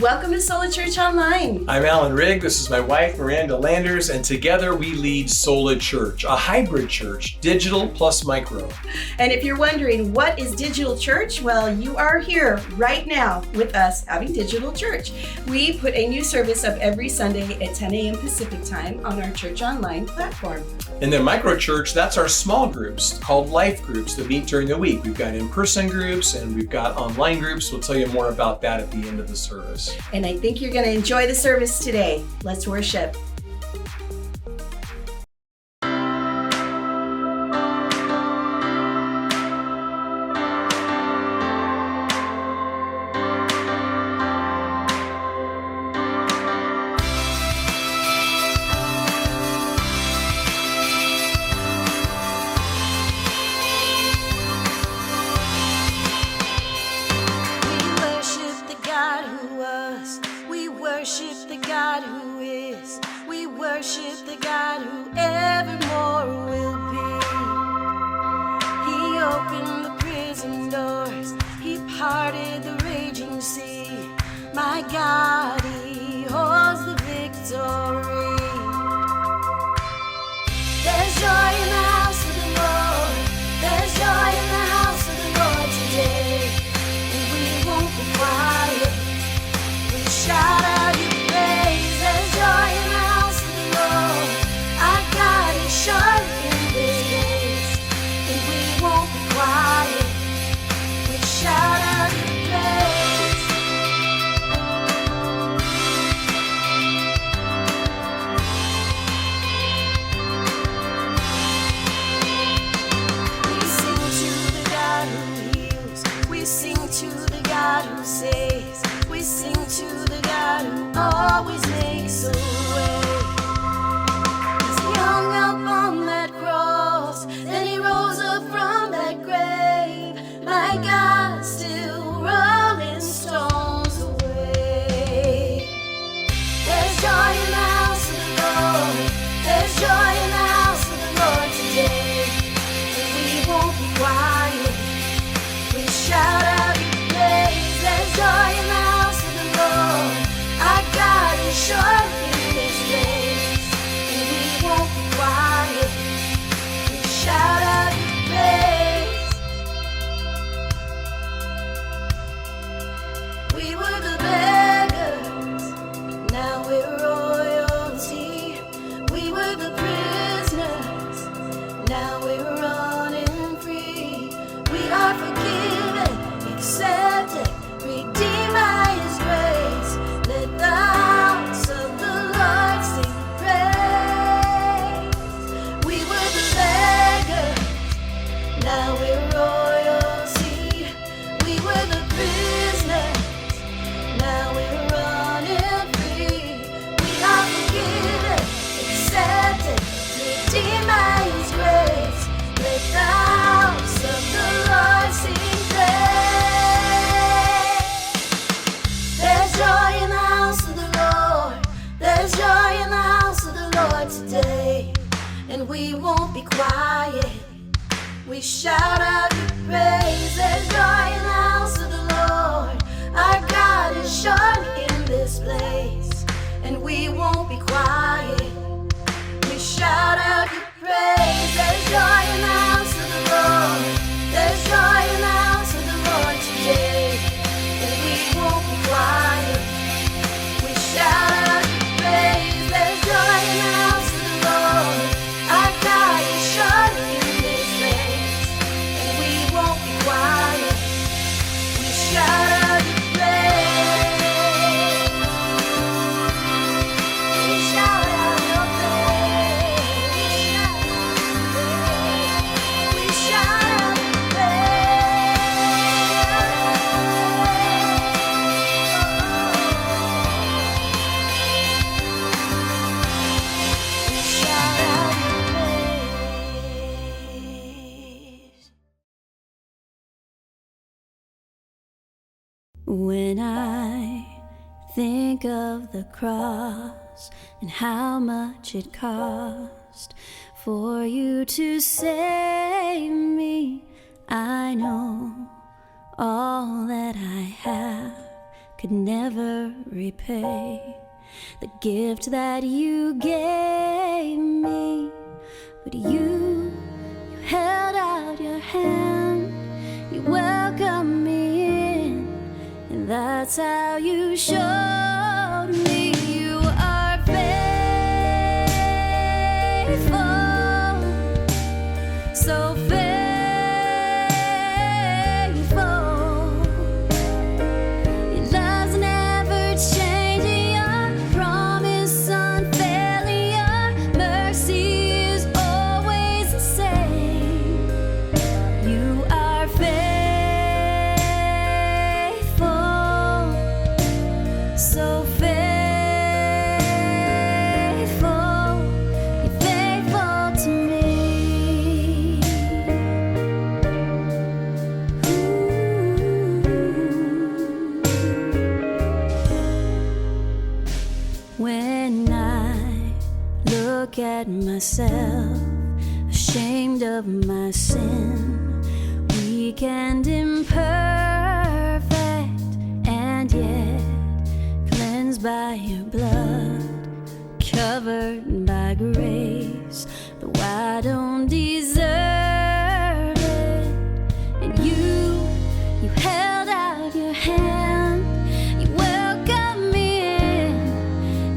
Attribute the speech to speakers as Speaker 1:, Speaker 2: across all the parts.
Speaker 1: Welcome to Sola Church Online.
Speaker 2: I'm Alan Rigg. This is my wife, Miranda Landers, and together we lead Sola Church, a hybrid church, digital plus micro.
Speaker 1: And if you're wondering what is digital church, well, you are here right now with us having digital church. We put a new service up every Sunday at 10 a.m. Pacific time on our Church Online platform.
Speaker 2: And then micro church, that's our small groups called life groups that meet during the week. We've got in-person groups and we've got online groups. We'll tell you more about that at the end of the service.
Speaker 1: And I think you're going to enjoy the service today. Let's worship.
Speaker 3: When I think of the cross and how much it cost for you to save me, I know all that I have could never repay the gift that you gave me. But you held out your hand, you welcomed me in, and that's how you showed me you are faithful, so faithful. Your love's never changing, your promise unfailing, your mercy is always the same. You are faithful, so faithful. You're faithful to me. When I look at myself, ashamed of my sin, weak and imperfect, and yet cleansed by your blood, covered by grace, though I don't deserve it. And you held out your hand, you welcomed me in,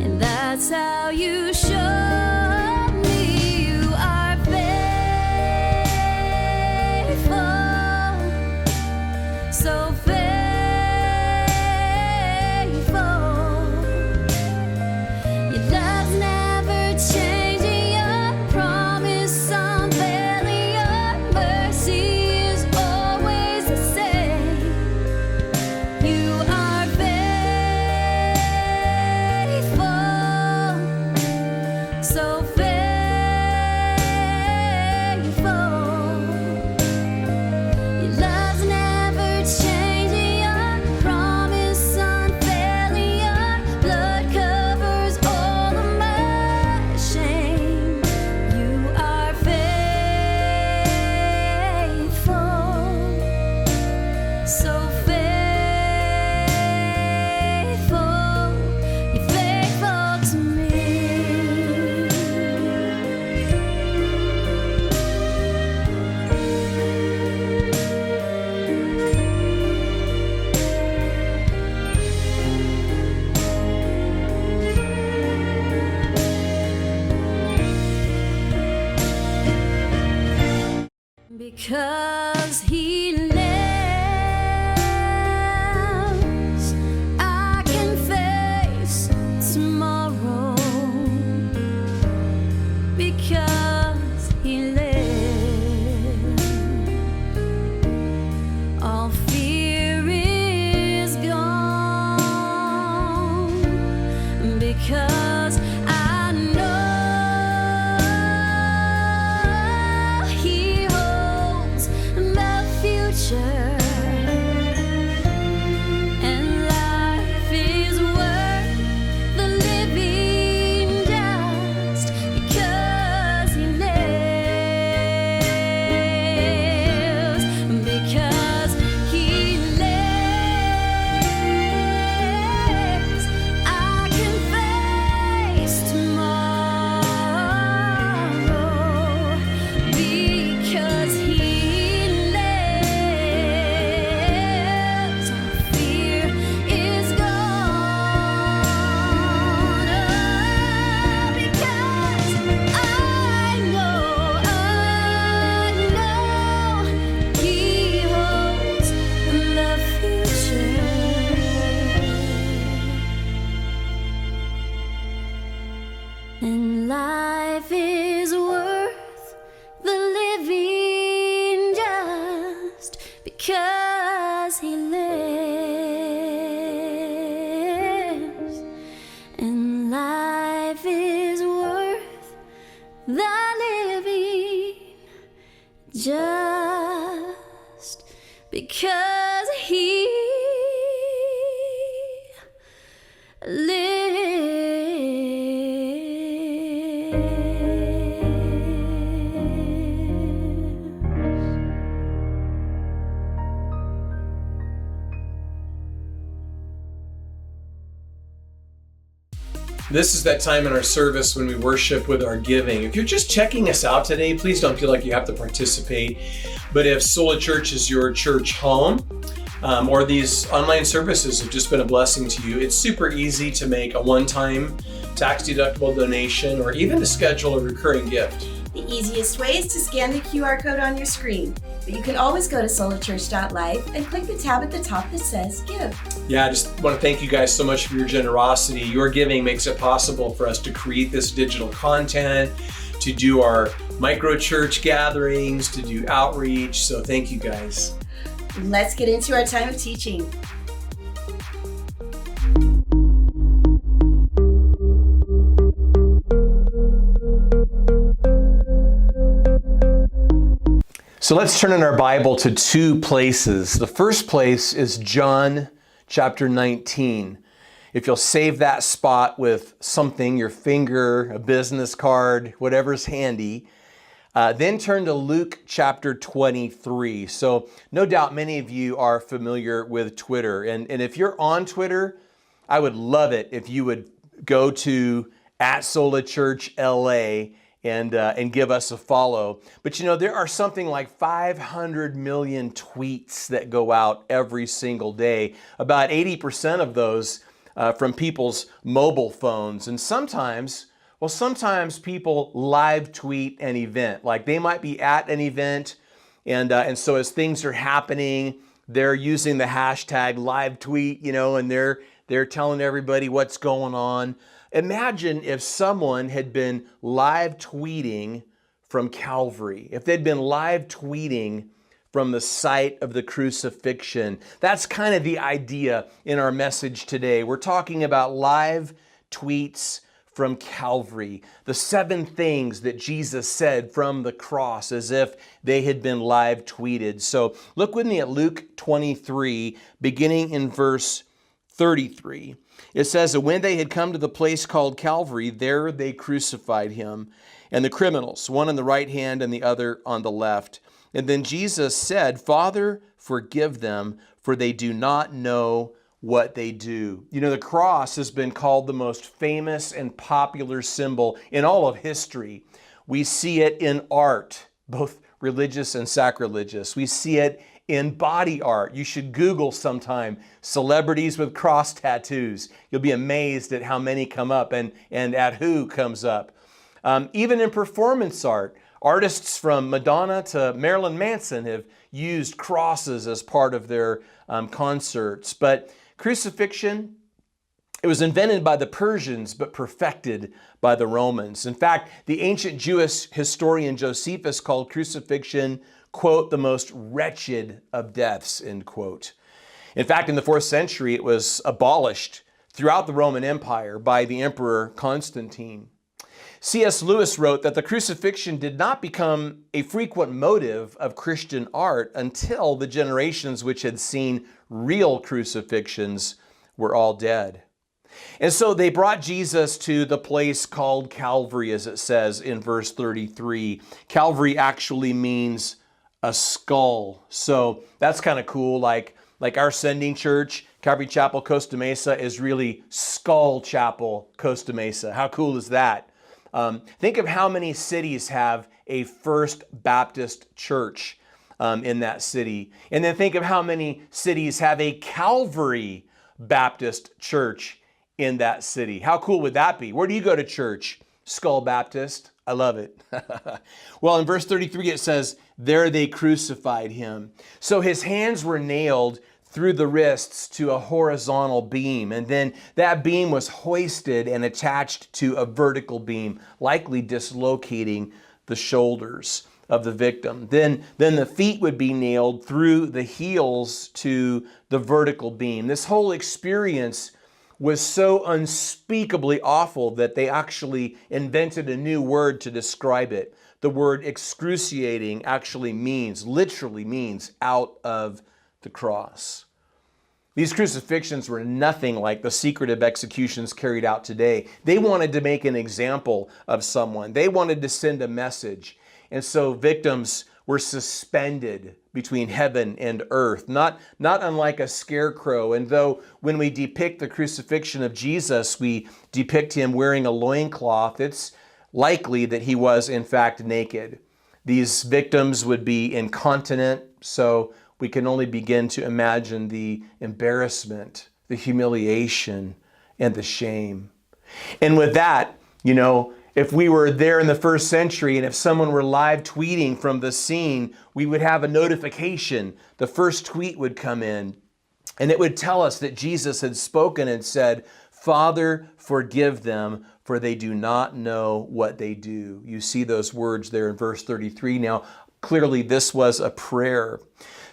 Speaker 3: and that's how you showed me you are faithful, so faithful. Your love's never changing, your promise unfailing, your mercy is always the same. You are faithful, so faithful. Your love's never changing, your promise unfailing, your blood covers all of my shame. You are faithful, so faithful. You're faithful to me. Because he lives, I can face tomorrow. Because he lives, all fear is gone. Because I know he holds the future, and life is worth the living just because he lives. Because he lives, I can face tomorrow. Because he lives, all fear is gone. Because I know he holds the future, and life is worth the living just because he lives. And life is worth the living just because he lives.
Speaker 2: This is that time in our service when we worship with our giving. If you're just checking us out today, please don't feel like you have to participate. But if Sola Church is your church home, or these online services have just been a blessing to you, it's super easy to make a one-time tax-deductible donation or even to schedule a recurring gift.
Speaker 1: The easiest way is to scan the QR code on your screen. But you can always go to solachurch.live and click the tab at the top that says Give.
Speaker 2: Yeah, I just want to thank you guys so much for your generosity. Your giving makes it possible for us to create this digital content, to do our micro church gatherings, to do outreach. So thank you guys.
Speaker 1: Let's get into our time of teaching.
Speaker 2: So let's turn in our Bible to two places. The first place is John chapter 19. If you'll save that spot with something, your finger, a business card, whatever's handy, then turn to Luke chapter 23. So no doubt many of you are familiar with Twitter. And if you're on Twitter, I would love it if you would go to @SolaChurchLA and give us a follow. But you know, there are something like 500 million tweets that go out every single day. About 80% of those from people's mobile phones. And sometimes people live tweet an event. Like they might be at an event, and so as things are happening, they're using the hashtag live tweet, you know, and they're telling everybody what's going on. Imagine if someone had been live tweeting from Calvary, if they'd been live tweeting from the site of the crucifixion. That's kind of the idea in our message today. We're talking about live tweets from Calvary, the 7 things that Jesus said from the cross as if they had been live tweeted. So look with me at Luke 23, beginning in verse 33. It says that when they had come to the place called Calvary, there they crucified him and the criminals, one on the right hand and the other on the left. And then Jesus said, "Father, forgive them, for they do not know what they do." You know, the cross has been called the most famous and popular symbol in all of history. We see it in art, both religious and sacrilegious. We see it in body art. You should Google sometime celebrities with cross tattoos. You'll be amazed at how many come up and at who comes up. Even in performance art, artists from Madonna to Marilyn Manson have used crosses as part of their concerts. But crucifixion, it was invented by the Persians, but perfected by the Romans. In fact, the ancient Jewish historian Josephus called crucifixion, quote, "the most wretched of deaths," end quote. In fact, in the 4th century, it was abolished throughout the Roman Empire by the Emperor Constantine. C.S. Lewis wrote that the crucifixion did not become a frequent motive of Christian art until the generations which had seen real crucifixions were all dead. And so they brought Jesus to the place called Calvary, as it says in verse 33. Calvary actually means a skull. So that's kind of cool. Like our sending church, Calvary Chapel, Costa Mesa, is really Skull Chapel, Costa Mesa. How cool is that? Think of how many cities have a First Baptist church in that city. And then think of how many cities have a Calvary Baptist church in that city. How cool would that be? Where do you go to church? Skull Baptist. I love it. Well, in verse 33, it says, "There they crucified him." So his hands were nailed through the wrists to a horizontal beam, and then that beam was hoisted and attached to a vertical beam, likely dislocating the shoulders of the victim. Then the feet would be nailed through the heels to the vertical beam. This whole experience was so unspeakably awful that they actually invented a new word to describe it. The word excruciating actually literally means out of the cross. These crucifixions were nothing like the secretive executions carried out today. They wanted to make an example of someone. They wanted to send a message. And so victims were suspended between heaven and earth, not unlike a scarecrow. And though when we depict the crucifixion of Jesus, we depict him wearing a loincloth, it's likely that he was in fact naked. These victims would be incontinent, so we can only begin to imagine the embarrassment, the humiliation, and the shame. And with that, if we were there in the first century and if someone were live tweeting from the scene, we would have a notification. The first tweet would come in and it would tell us that Jesus had spoken and said, "Father, forgive them, for they do not know what they do." You see those words there in verse 33. Now, clearly this was a prayer.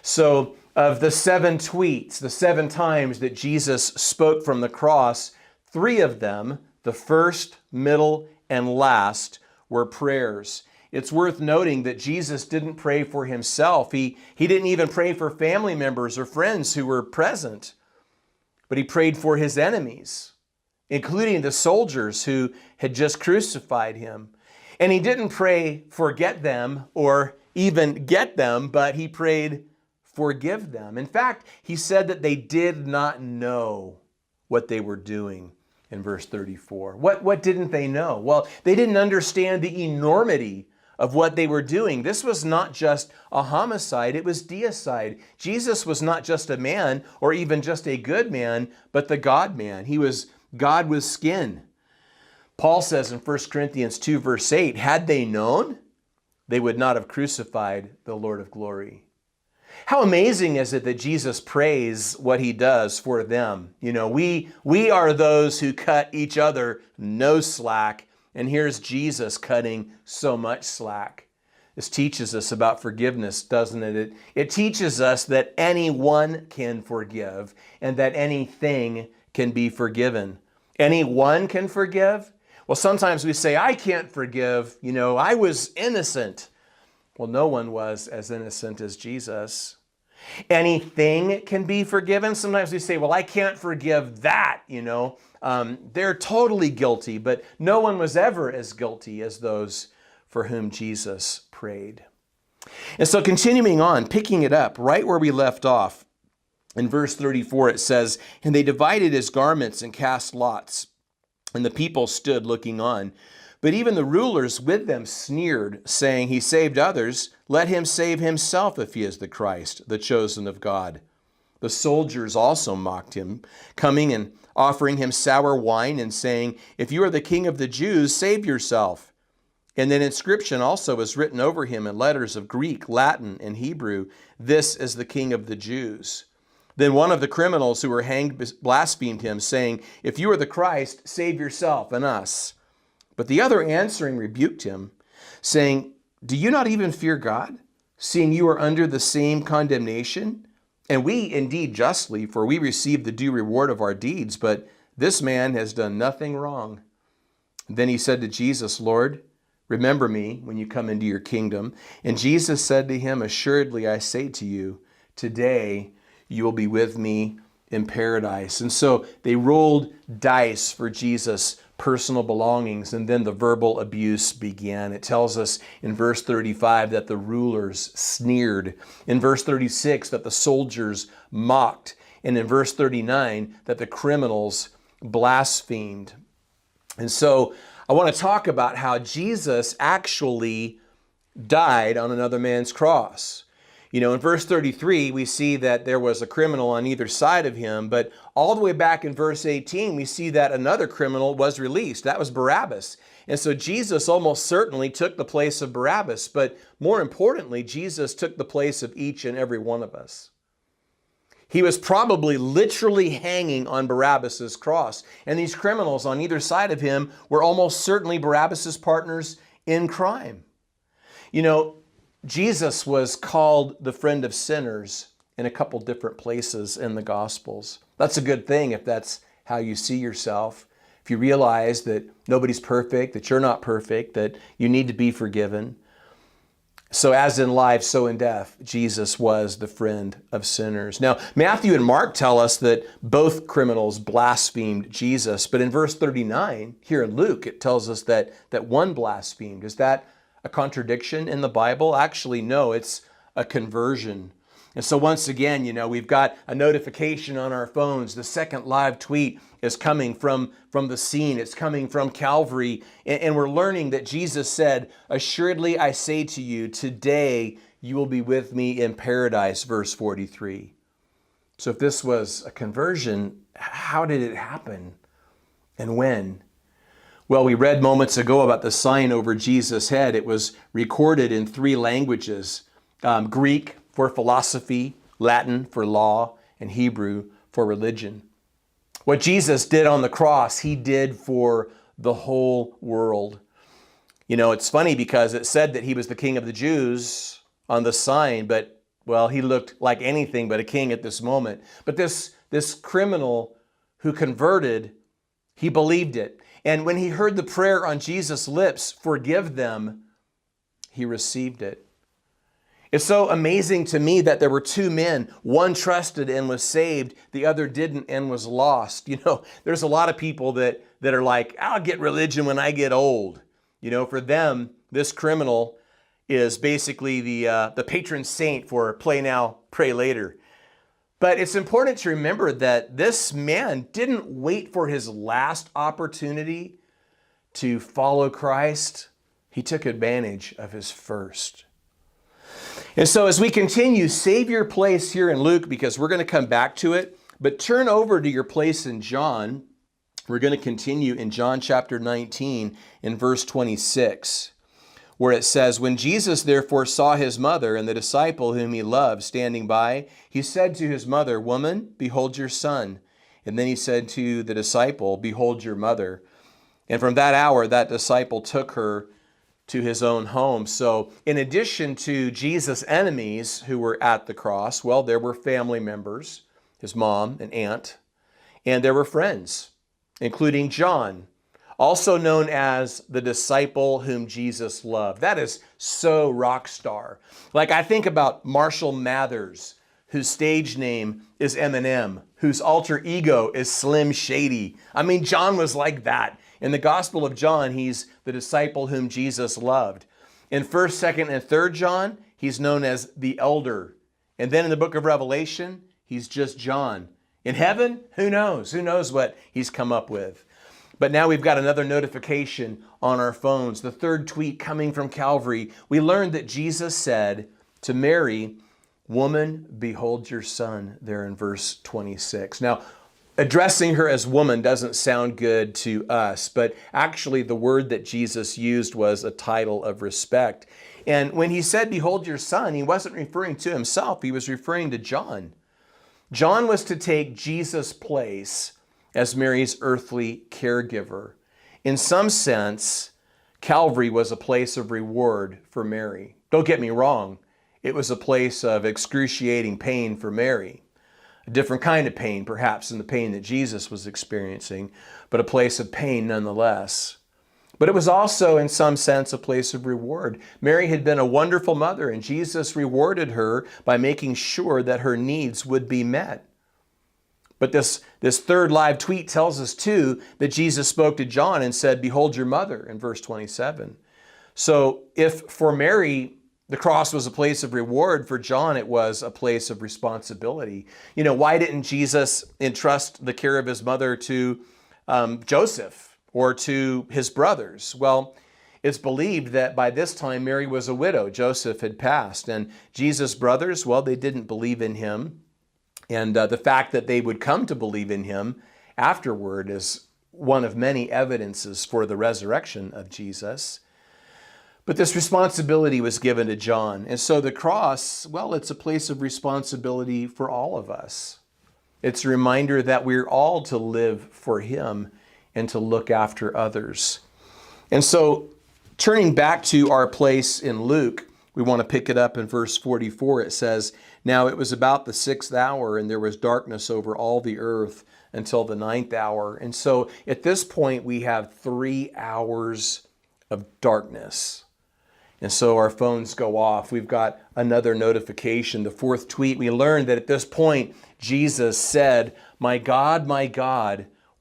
Speaker 2: So of the 7 tweets, the 7 times that Jesus spoke from the cross, 3 of them, the first, middle, and last, were prayers. It's worth noting that Jesus didn't pray for himself. He didn't even pray for family members or friends who were present, but he prayed for his enemies, including the soldiers who had just crucified him. And he didn't pray forget them or even get them, but he prayed forgive them. In fact, he said that they did not know what they were doing in verse 34. What didn't they know? Well, they didn't understand the enormity of what they were doing. This was not just a homicide, it was deicide. Jesus was not just a man or even just a good man, but the God-man. He was God with skin. Paul says in 1 Corinthians 2 verse 8, had they known, they would not have crucified the Lord of glory. How amazing is it that Jesus prays what he does for them? We are those who cut each other no slack, and here's Jesus cutting so much slack. This teaches us about forgiveness, doesn't it? It teaches us that anyone can forgive and that anything can be forgiven. Anyone can forgive? Well, sometimes we say, I can't forgive. I was innocent. Well, no one was as innocent as Jesus. Anything can be forgiven. Sometimes we say, well, I can't forgive that, they're totally guilty, but no one was ever as guilty as those for whom Jesus prayed. And so continuing on, picking it up right where we left off, in verse 34 it says, and they divided his garments and cast lots, and the people stood looking on. But even the rulers with them sneered, saying, he saved others. Let him save himself if he is the Christ, the chosen of God. The soldiers also mocked him, coming and offering him sour wine and saying, if you are the king of the Jews, save yourself. And an inscription also was written over him in letters of Greek, Latin, and Hebrew, this is the king of the Jews. Then one of the criminals who were hanged blasphemed him, saying, if you are the Christ, save yourself and us. But the other answering rebuked him, saying, do you not even fear God, seeing you are under the same condemnation? And we indeed justly, for we receive the due reward of our deeds, but this man has done nothing wrong. Then he said to Jesus, Lord, remember me when you come into your kingdom. And Jesus said to him, assuredly I say to you, today you will be with me in paradise. And so they rolled dice for Jesus' personal belongings, and then the verbal abuse began. It tells us in verse 35 that the rulers sneered. In verse 36 that the soldiers mocked. And in verse 39 that the criminals blasphemed. And so I want to talk about how Jesus actually died on another man's cross. In verse 33, we see that there was a criminal on either side of him, but all the way back in verse 18, we see that another criminal was released. That was Barabbas. And so Jesus almost certainly took the place of Barabbas, but more importantly, Jesus took the place of each and every one of us. He was probably literally hanging on Barabbas's cross, and these criminals on either side of him were almost certainly Barabbas's partners in crime. Jesus was called the friend of sinners in a couple different places in the Gospels. That's a good thing if that's how you see yourself. If you realize that nobody's perfect, that you're not perfect, that you need to be forgiven. So as in life, so in death, Jesus was the friend of sinners. Now, Matthew and Mark tell us that both criminals blasphemed Jesus, but in verse 39, here in Luke, it tells us that one blasphemed. Is that a contradiction in the Bible? Actually, no, it's a conversion. And so once again, we've got a notification on our phones. The second live tweet is coming from the scene. It's coming from Calvary. And we're learning that Jesus said, "Assuredly, I say to you, today you will be with me in paradise," verse 43. So if this was a conversion, how did it happen and when? Well, we read moments ago about the sign over Jesus' head. It was recorded in 3 languages, Greek for philosophy, Latin for law, and Hebrew for religion. What Jesus did on the cross, he did for the whole world. It's funny because it said that he was the King of the Jews on the sign, but, well, he looked like anything but a king at this moment. But this criminal who converted, he believed it. And when he heard the prayer on Jesus' lips, "Forgive them," he received it. It's so amazing to me that there were 2 men. One trusted and was saved. The other didn't and was lost. There's a lot of people that are like, "I'll get religion when I get old." For them, this criminal is basically the patron saint for play now, pray later. But it's important to remember that this man didn't wait for his last opportunity to follow Christ. He took advantage of his first. And so as we continue, save your place here in Luke because we're going to come back to it. But turn over to your place in John. We're going to continue in John chapter 19 in verse 26, where it says, "When Jesus therefore saw his mother and the disciple whom he loved standing by, he said to his mother, 'Woman, behold your son.' And then he said to the disciple, 'Behold your mother.' And from that hour, that disciple took her to his own home." So in addition to Jesus' enemies who were at the cross, well, there were family members, his mom and aunt, and there were friends, including John, also known as the disciple whom Jesus loved. That is so rock star. Like I think about Marshall Mathers, whose stage name is Eminem, whose alter ego is Slim Shady. I mean, John was like that. In the Gospel of John, he's the disciple whom Jesus loved. In 1st, 2nd, and 3rd John, he's known as the elder. And then in the book of Revelation, he's just John. In heaven, who knows? Who knows what he's come up with? But now we've got another notification on our phones. The 3rd tweet coming from Calvary. We learned that Jesus said to Mary, "Woman, behold your son," there in verse 26. Now, addressing her as woman doesn't sound good to us, but actually the word that Jesus used was a title of respect. And when he said, "Behold your son," he wasn't referring to himself. He was referring to John. John was to take Jesus' place as Mary's earthly caregiver. In some sense, Calvary was a place of reward for Mary. Don't get me wrong. It was a place of excruciating pain for Mary. A different kind of pain, perhaps, than the pain that Jesus was experiencing, but a place of pain nonetheless. But it was also, in some sense, a place of reward. Mary had been a wonderful mother, and Jesus rewarded her by making sure that her needs would be met. But this 3rd live tweet tells us, too, that Jesus spoke to John and said, "Behold your mother," in verse 27. So if for Mary, the cross was a place of reward, for John it was a place of responsibility. Why didn't Jesus entrust the care of his mother to Joseph or to his brothers? Well, it's believed that by this time Mary was a widow. Joseph had passed. And Jesus' brothers, well, they didn't believe in him. And the fact that they would come to believe in him afterward is one of many evidences for the resurrection of Jesus. But this responsibility was given to John. And so the cross, well, it's a place of responsibility for all of us. It's a reminder that we're all to live for him and to look after others. And so turning back to our place in Luke, we want to pick it up in verse 44. It says, "Now it was about the 6th hour, and there was darkness over all the earth until the 9th hour." And so at this point, we have 3 hours of darkness. And so our phones go off. We've got another notification. The 4th tweet, we learned that at this point, Jesus said, my God,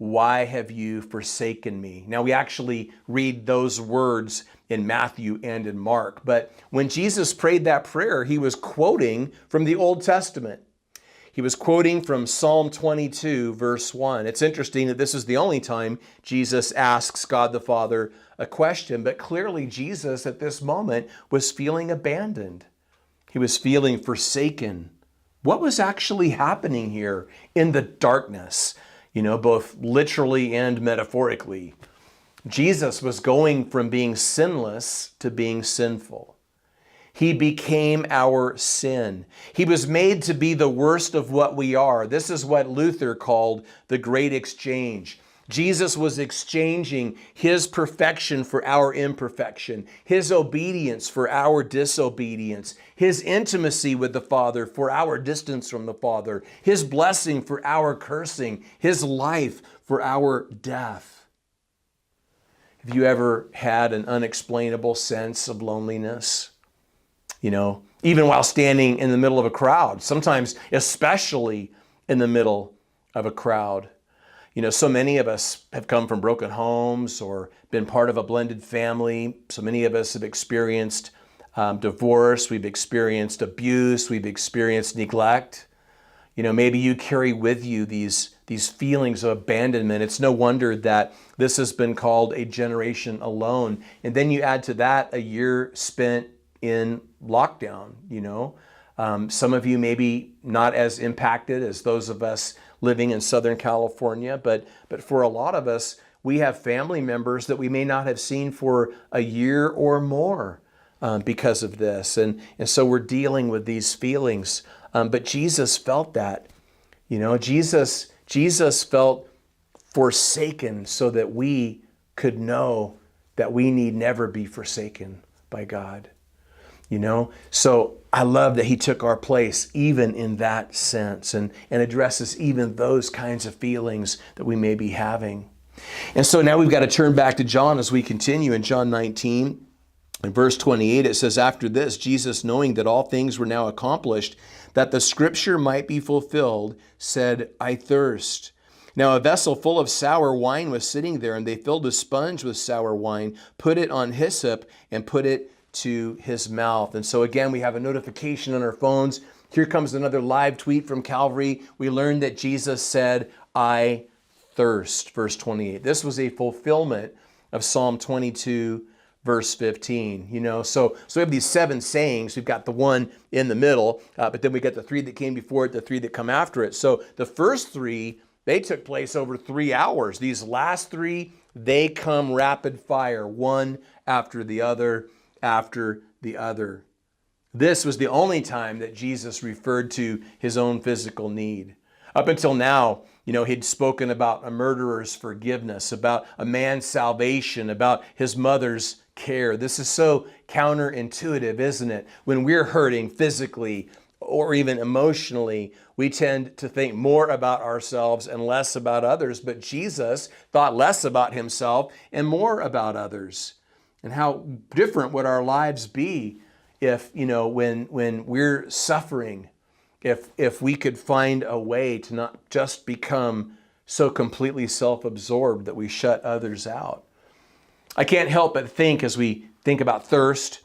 Speaker 2: why have you forsaken me? Now, we actually read those words in Matthew and in Mark. But when Jesus prayed that prayer, he was quoting from the Old Testament. He was quoting from Psalm 22, verse 1. It's interesting that this is the only time Jesus asks God the Father a question, but clearly Jesus at this moment was feeling abandoned. He was feeling forsaken. What was actually happening here in the darkness, both literally and metaphorically? Jesus was going from being sinless to being sinful. He became our sin. He was made to be the worst of what we are. This is what Luther called the great exchange. Jesus was exchanging his perfection for our imperfection, his obedience for our disobedience, his intimacy with the Father for our distance from the Father, his blessing for our cursing, his life for our death. Have you ever had an unexplainable sense of loneliness? Even while standing in the middle of a crowd, sometimes especially in the middle of a crowd. So many of us have come from broken homes or been part of a blended family. So many of us have experienced divorce. We've experienced abuse. We've experienced neglect. Maybe you carry with you these feelings of abandonment. It's no wonder that this has been called a generation alone. And then you add to that a year spent in lockdown. Some of you maybe not as impacted as those of us living in Southern California, but for a lot of us, we have family members that we may not have seen for a year or more because of this. And so we're dealing with these feelings. But Jesus felt that. Jesus felt forsaken so that we could know that we need never be forsaken by God. So I love that he took our place even in that sense and addresses even those kinds of feelings that we may be having. And so now we've got to turn back to John as we continue in John 19. In verse 28, it says, "After this, Jesus, knowing that all things were now accomplished, that the scripture might be fulfilled, said, I thirst. Now a vessel full of sour wine was sitting there, and they filled a sponge with sour wine, put it on hyssop, and put it to his mouth." And so again, we have a notification on our phones. Here comes another live tweet from Calvary. We learned that Jesus said, I thirst, verse 28. This was a fulfillment of Psalm 22, verse 15. So we have these 7 sayings. We've got the one in the middle, but then we got the 3 that came before it, the 3 that come after it. So the first 3, they took place over 3 hours. These last 3, they come rapid fire, one after the other. This was the only time that Jesus referred to his own physical need. Up until now, he'd spoken about a murderer's forgiveness, about a man's salvation, about his mother's care. This is so counterintuitive, isn't it? When we're hurting physically or even emotionally, we tend to think more about ourselves and less about others. But Jesus thought less about himself and more about others. And how different would our lives be if, when we're suffering, if we could find a way to not just become so completely self-absorbed that we shut others out. I can't help but think, as we think about thirst,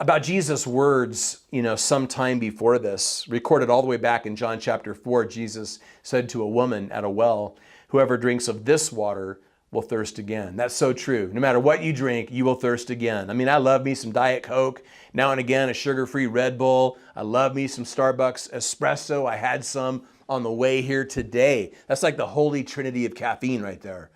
Speaker 2: about Jesus' words, some time before this, recorded all the way back in John chapter 4. Jesus said to a woman at a well, "Whoever drinks of this water will thirst again." That's so true. No matter what you drink, you will thirst again. I love me some Diet Coke, now and again a sugar-free Red Bull. I love me some Starbucks espresso. I had some on the way here today. That's like the holy trinity of caffeine right there.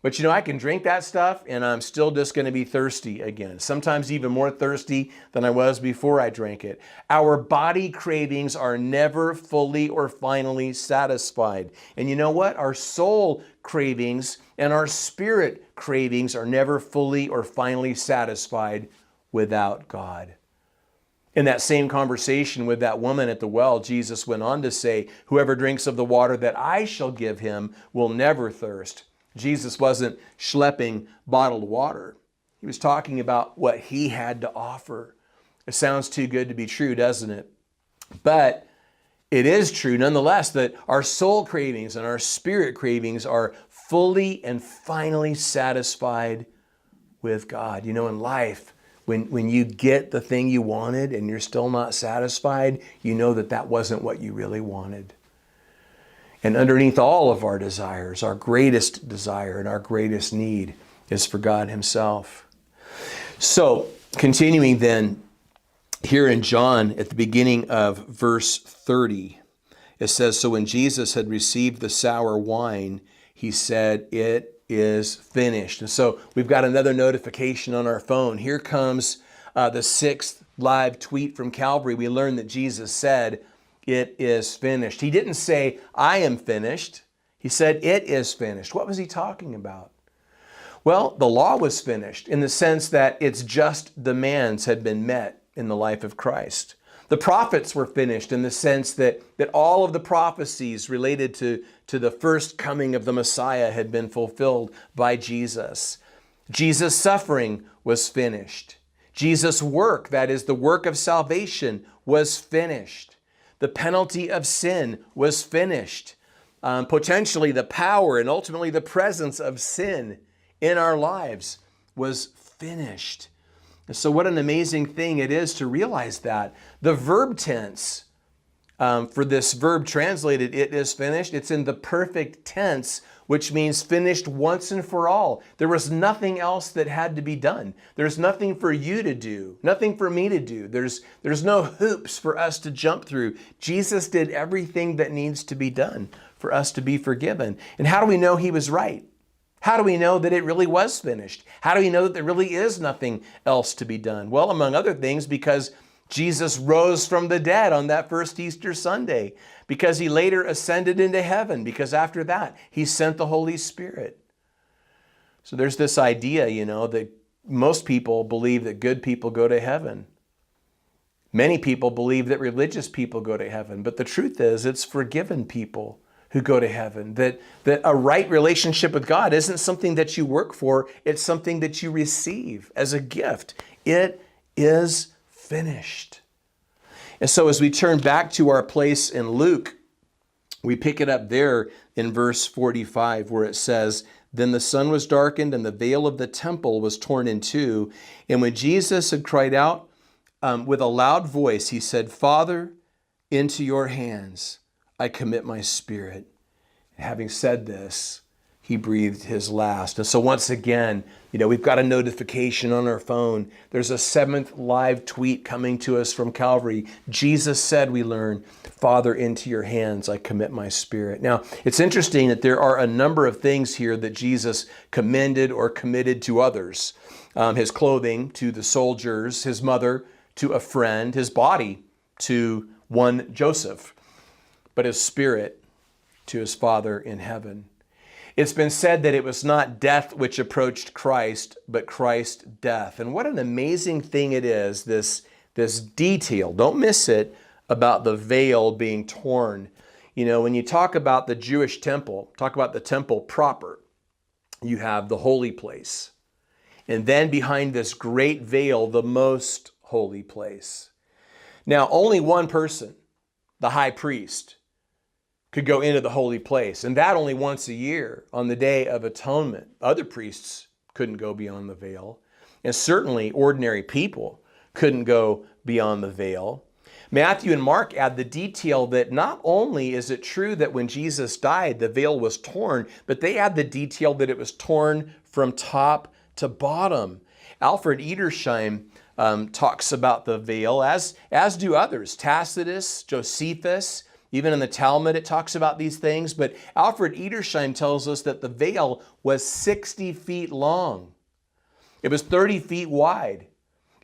Speaker 2: But I can drink that stuff and I'm still just going to be thirsty again. Sometimes even more thirsty than I was before I drank it. Our body cravings are never fully or finally satisfied. And you know what? Our soul cravings and our spirit cravings are never fully or finally satisfied without God. In that same conversation with that woman at the well, Jesus went on to say, "Whoever drinks of the water that I shall give him will never thirst." Jesus wasn't schlepping bottled water. He was talking about what he had to offer. It sounds too good to be true, doesn't it? But it is true nonetheless that our soul cravings and our spirit cravings are fully and finally satisfied with God. You know, in life, when you get the thing you wanted and you're still not satisfied, you know that that wasn't what you really wanted. And underneath all of our desires, our greatest desire and our greatest need is for God himself. So, continuing then, here in John, at the beginning of verse 30, it says, "So when Jesus had received the sour wine, he said, 'It is finished.'" And so we've got another notification on our phone. Here comes the 6th live tweet from Calvary. We learned that Jesus said, "It is finished." He didn't say, "I am finished." He said, "It is finished." What was he talking about? Well, the law was finished in the sense that its just demands had been met in the life of Christ. The prophets were finished in the sense that all of the prophecies related to the first coming of the Messiah had been fulfilled by Jesus. Jesus' suffering was finished. Jesus' work, that is the work of salvation, was finished. The penalty of sin was finished. Potentially the power and ultimately the presence of sin in our lives was finished. And so what an amazing thing it is to realize that. The verb tense for this verb translated, "it is finished," it's in the perfect tense, which means finished once and for all. There was nothing else that had to be done. There's nothing for you to do, nothing for me to do. There's no hoops for us to jump through. Jesus did everything that needs to be done for us to be forgiven. And how do we know he was right? How do we know that it really was finished? How do we know that there really is nothing else to be done? Well, among other things, because Jesus rose from the dead on that first Easter Sunday, because he later ascended into heaven, because after that, he sent the Holy Spirit. So there's this idea, that most people believe that good people go to heaven. Many people believe that religious people go to heaven, but the truth is it's forgiven people who go to heaven, that a right relationship with God isn't something that you work for, it's something that you receive as a gift. It is finished. And so as we turn back to our place in Luke, we pick it up there in verse 45 where it says, "Then the sun was darkened and the veil of the temple was torn in two. And when Jesus had cried out with a loud voice, he said, 'Father, into your hands I commit my spirit.' Having said this, he breathed his last." And so once again, we've got a notification on our phone. There's a 7th live tweet coming to us from Calvary. Jesus said, we learn, "Father, into your hands I commit my spirit." Now, it's interesting that there are a number of things here that Jesus commended or committed to others. His clothing to the soldiers, his mother to a friend, his body to one Joseph, but his spirit to his Father in heaven. It's been said that it was not death which approached Christ, but Christ's death. And what an amazing thing it is, this detail, don't miss it, about the veil being torn. When you talk about the Jewish temple, talk about the temple proper, you have the holy place. And then behind this great veil, the most holy place. Now, only one person, the high priest, could go into the holy place, and that only once a year on the Day of Atonement. Other priests couldn't go beyond the veil, and certainly ordinary people couldn't go beyond the veil. Matthew and Mark add the detail that not only is it true that when Jesus died, the veil was torn, but they add the detail that it was torn from top to bottom. Alfred Edersheim talks about the veil, as do others. Tacitus, Josephus, even in the Talmud, it talks about these things. But Alfred Edersheim tells us that the veil was 60 feet long. It was 30 feet wide.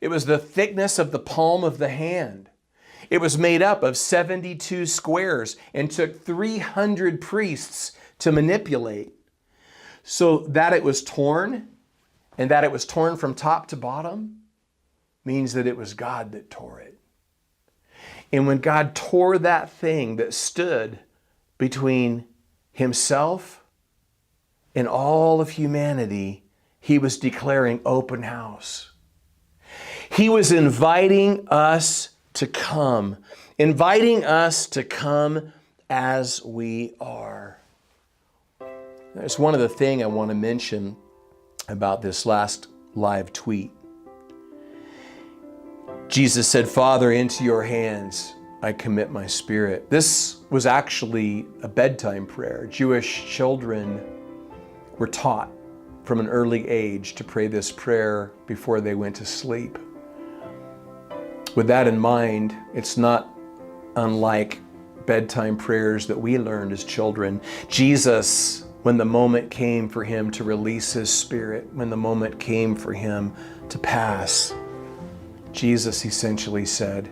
Speaker 2: It was the thickness of the palm of the hand. It was made up of 72 squares and took 300 priests to manipulate. So that it was torn, and that it was torn from top to bottom, means that it was God that tore it. And when God tore that thing that stood between himself and all of humanity, he was declaring open house. He was inviting us to come as we are. There's one other thing I want to mention about this last live tweet. Jesus said, "Father, into your hands I commit my spirit." This was actually a bedtime prayer. Jewish children were taught from an early age to pray this prayer before they went to sleep. With that in mind, it's not unlike bedtime prayers that we learned as children. Jesus, when the moment came for him to release his spirit, when the moment came for him to pass, Jesus essentially said,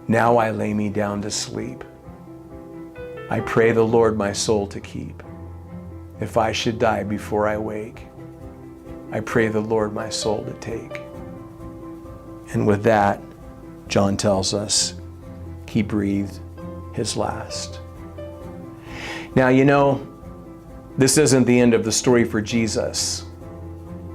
Speaker 2: "Now I lay me down to sleep. I pray the Lord my soul to keep. If I should die before I wake, I pray the Lord my soul to take." And with that, John tells us, he breathed his last. Now, this isn't the end of the story for Jesus.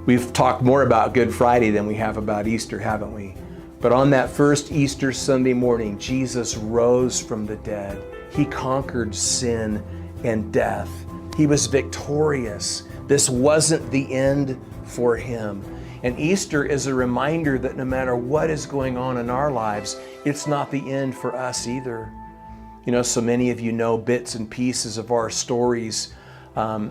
Speaker 2: We've talked more about Good Friday than we have about Easter, haven't we? But on that first Easter Sunday morning, Jesus rose from the dead. He conquered sin and death. He was victorious. This wasn't the end for him. And Easter is a reminder that no matter what is going on in our lives, it's not the end for us either. So many of you know bits and pieces of our stories. How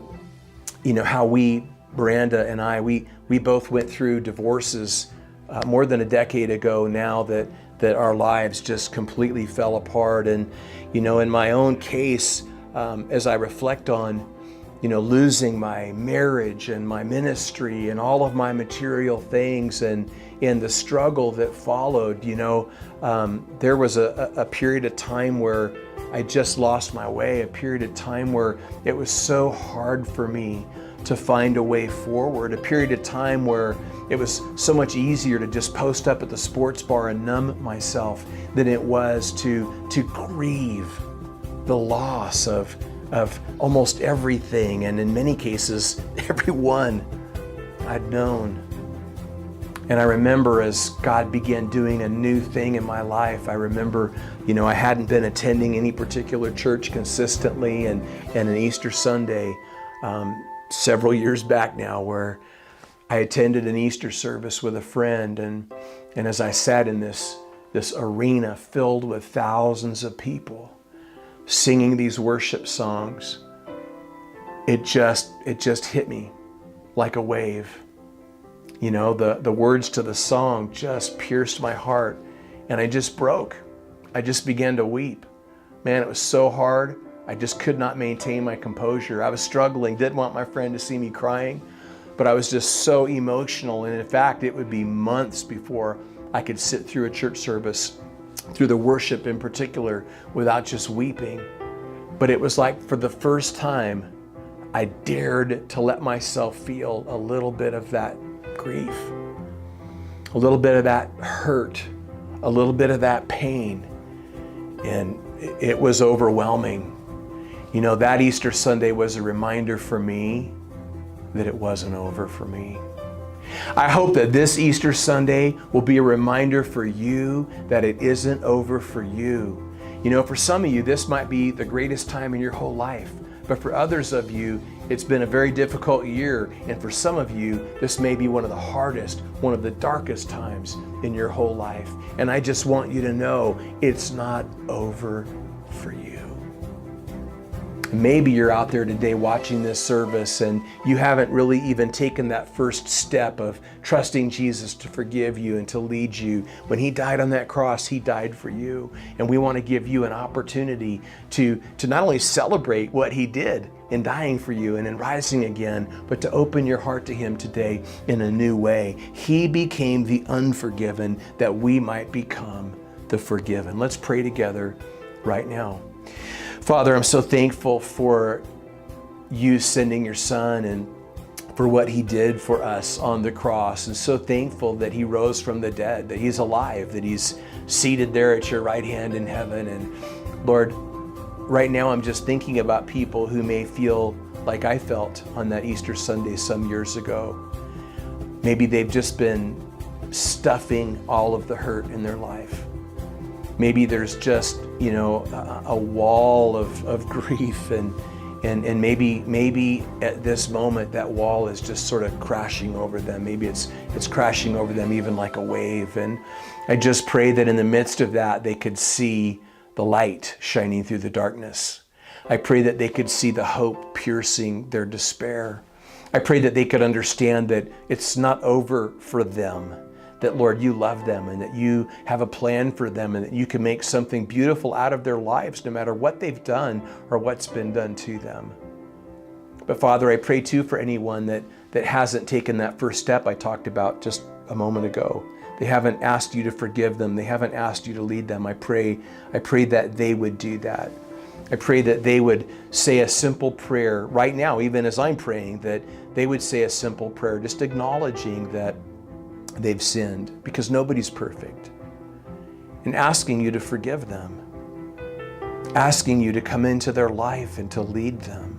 Speaker 2: Miranda and I, we both went through divorces more than a decade ago now that our lives just completely fell apart. And, in my own case, as I reflect on, losing my marriage and my ministry and all of my material things and the struggle that followed, there was a period of time where I just lost my way, a period of time where it was so hard for me to find a way forward, a period of time where it was so much easier to just post up at the sports bar and numb myself than it was to grieve the loss of almost everything, and in many cases, everyone I'd known. And I remember as God began doing a new thing in my life, I remember, I hadn't been attending any particular church consistently, and an Easter Sunday, several years back now, where I attended an Easter service with a friend, and as I sat in this arena filled with thousands of people, singing these worship songs, it just hit me like a wave. The words to the song just pierced my heart, and I just broke. I just began to weep. Man, it was so hard. I just could not maintain my composure. I was struggling, didn't want my friend to see me crying, but I was just so emotional. And in fact, it would be months before I could sit through a church service, through the worship in particular, without just weeping. But it was like for the first time, I dared to let myself feel a little bit of that grief, a little bit of that hurt, a little bit of that pain. And it was overwhelming. That Easter Sunday was a reminder for me that it wasn't over for me. I hope that this Easter Sunday will be a reminder for you that it isn't over for you. For some of you, this might be the greatest time in your whole life. But for others of you, it's been a very difficult year. And for some of you, this may be one of the hardest, one of the darkest times in your whole life. And I just want you to know it's not over for you. Maybe you're out there today watching this service and you haven't really even taken that first step of trusting Jesus to forgive you and to lead you. When he died on that cross, he died for you. And we want to give you an opportunity to not only celebrate what he did in dying for you and in rising again, but to open your heart to him today in a new way. He became the unforgiven that we might become the forgiven. Let's pray together right now. Father, I'm so thankful for you sending your son and for what he did for us on the cross, and so thankful that he rose from the dead, that he's alive, that he's seated there at your right hand in heaven. And Lord, right now I'm just thinking about people who may feel like I felt on that Easter Sunday some years ago. Maybe they've just been stuffing all of the hurt in their life. Maybe there's just, a wall of grief and And maybe at this moment that wall is just sort of crashing over them. Maybe it's crashing over them even like a wave. And I just pray that in the midst of that, they could see the light shining through the darkness. I pray that they could see the hope piercing their despair. I pray that they could understand that it's not over for them, that Lord, you love them and that you have a plan for them and that you can make something beautiful out of their lives no matter what they've done or what's been done to them. But Father, I pray too for anyone that hasn't taken that first step I talked about just a moment ago. They haven't asked you to forgive them. They haven't asked you to lead them. I pray that they would do that. I pray that they would say a simple prayer right now, even as I'm praying, that they would say a simple prayer, just acknowledging that they've sinned, because nobody's perfect, and asking you to forgive them, asking you to come into their life and to lead them,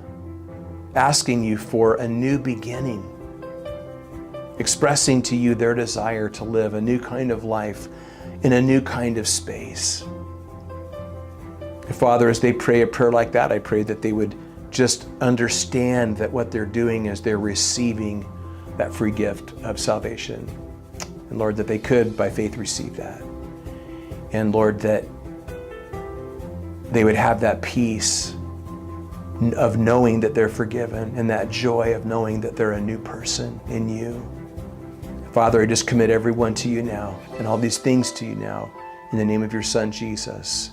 Speaker 2: asking you for a new beginning, expressing to you their desire to live a new kind of life in a new kind of space. And Father, as they pray a prayer like that, I pray that they would just understand that what they're doing is they're receiving that free gift of salvation. And Lord, that they could by faith receive that. And Lord, that they would have that peace of knowing that they're forgiven and that joy of knowing that they're a new person in you. Father, I just commit everyone to you now and all these things to you now in the name of your Son, Jesus.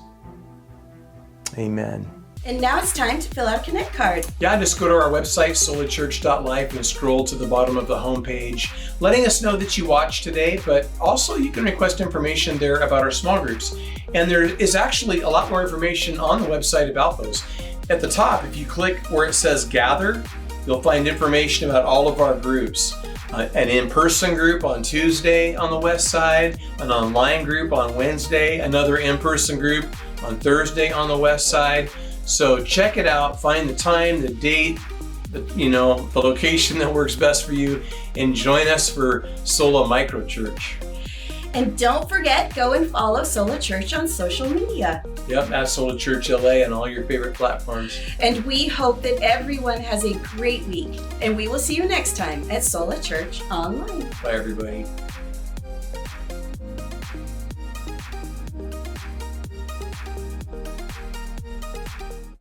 Speaker 2: Amen.
Speaker 1: And now it's time to fill out a Connect card.
Speaker 2: Yeah, just go to our website, solachurch.life, and scroll to the bottom of the homepage, letting us know that you watched today, but also you can request information there about our small groups. And there is actually a lot more information on the website about those. At the top, if you click where it says Gather, you'll find information about all of our groups. An in-person group on Tuesday on the west side, an online group on Wednesday, another in-person group on Thursday on the west side. So check it out, find the time, the date, the location that works best for you, and join us for Sola Micro Church.
Speaker 1: And don't forget, go and follow Sola Church on social media.
Speaker 2: Yep, at Sola Church LA on all your favorite platforms.
Speaker 1: And we hope that everyone has a great week. And we will see you next time at Sola Church Online.
Speaker 2: Bye, everybody.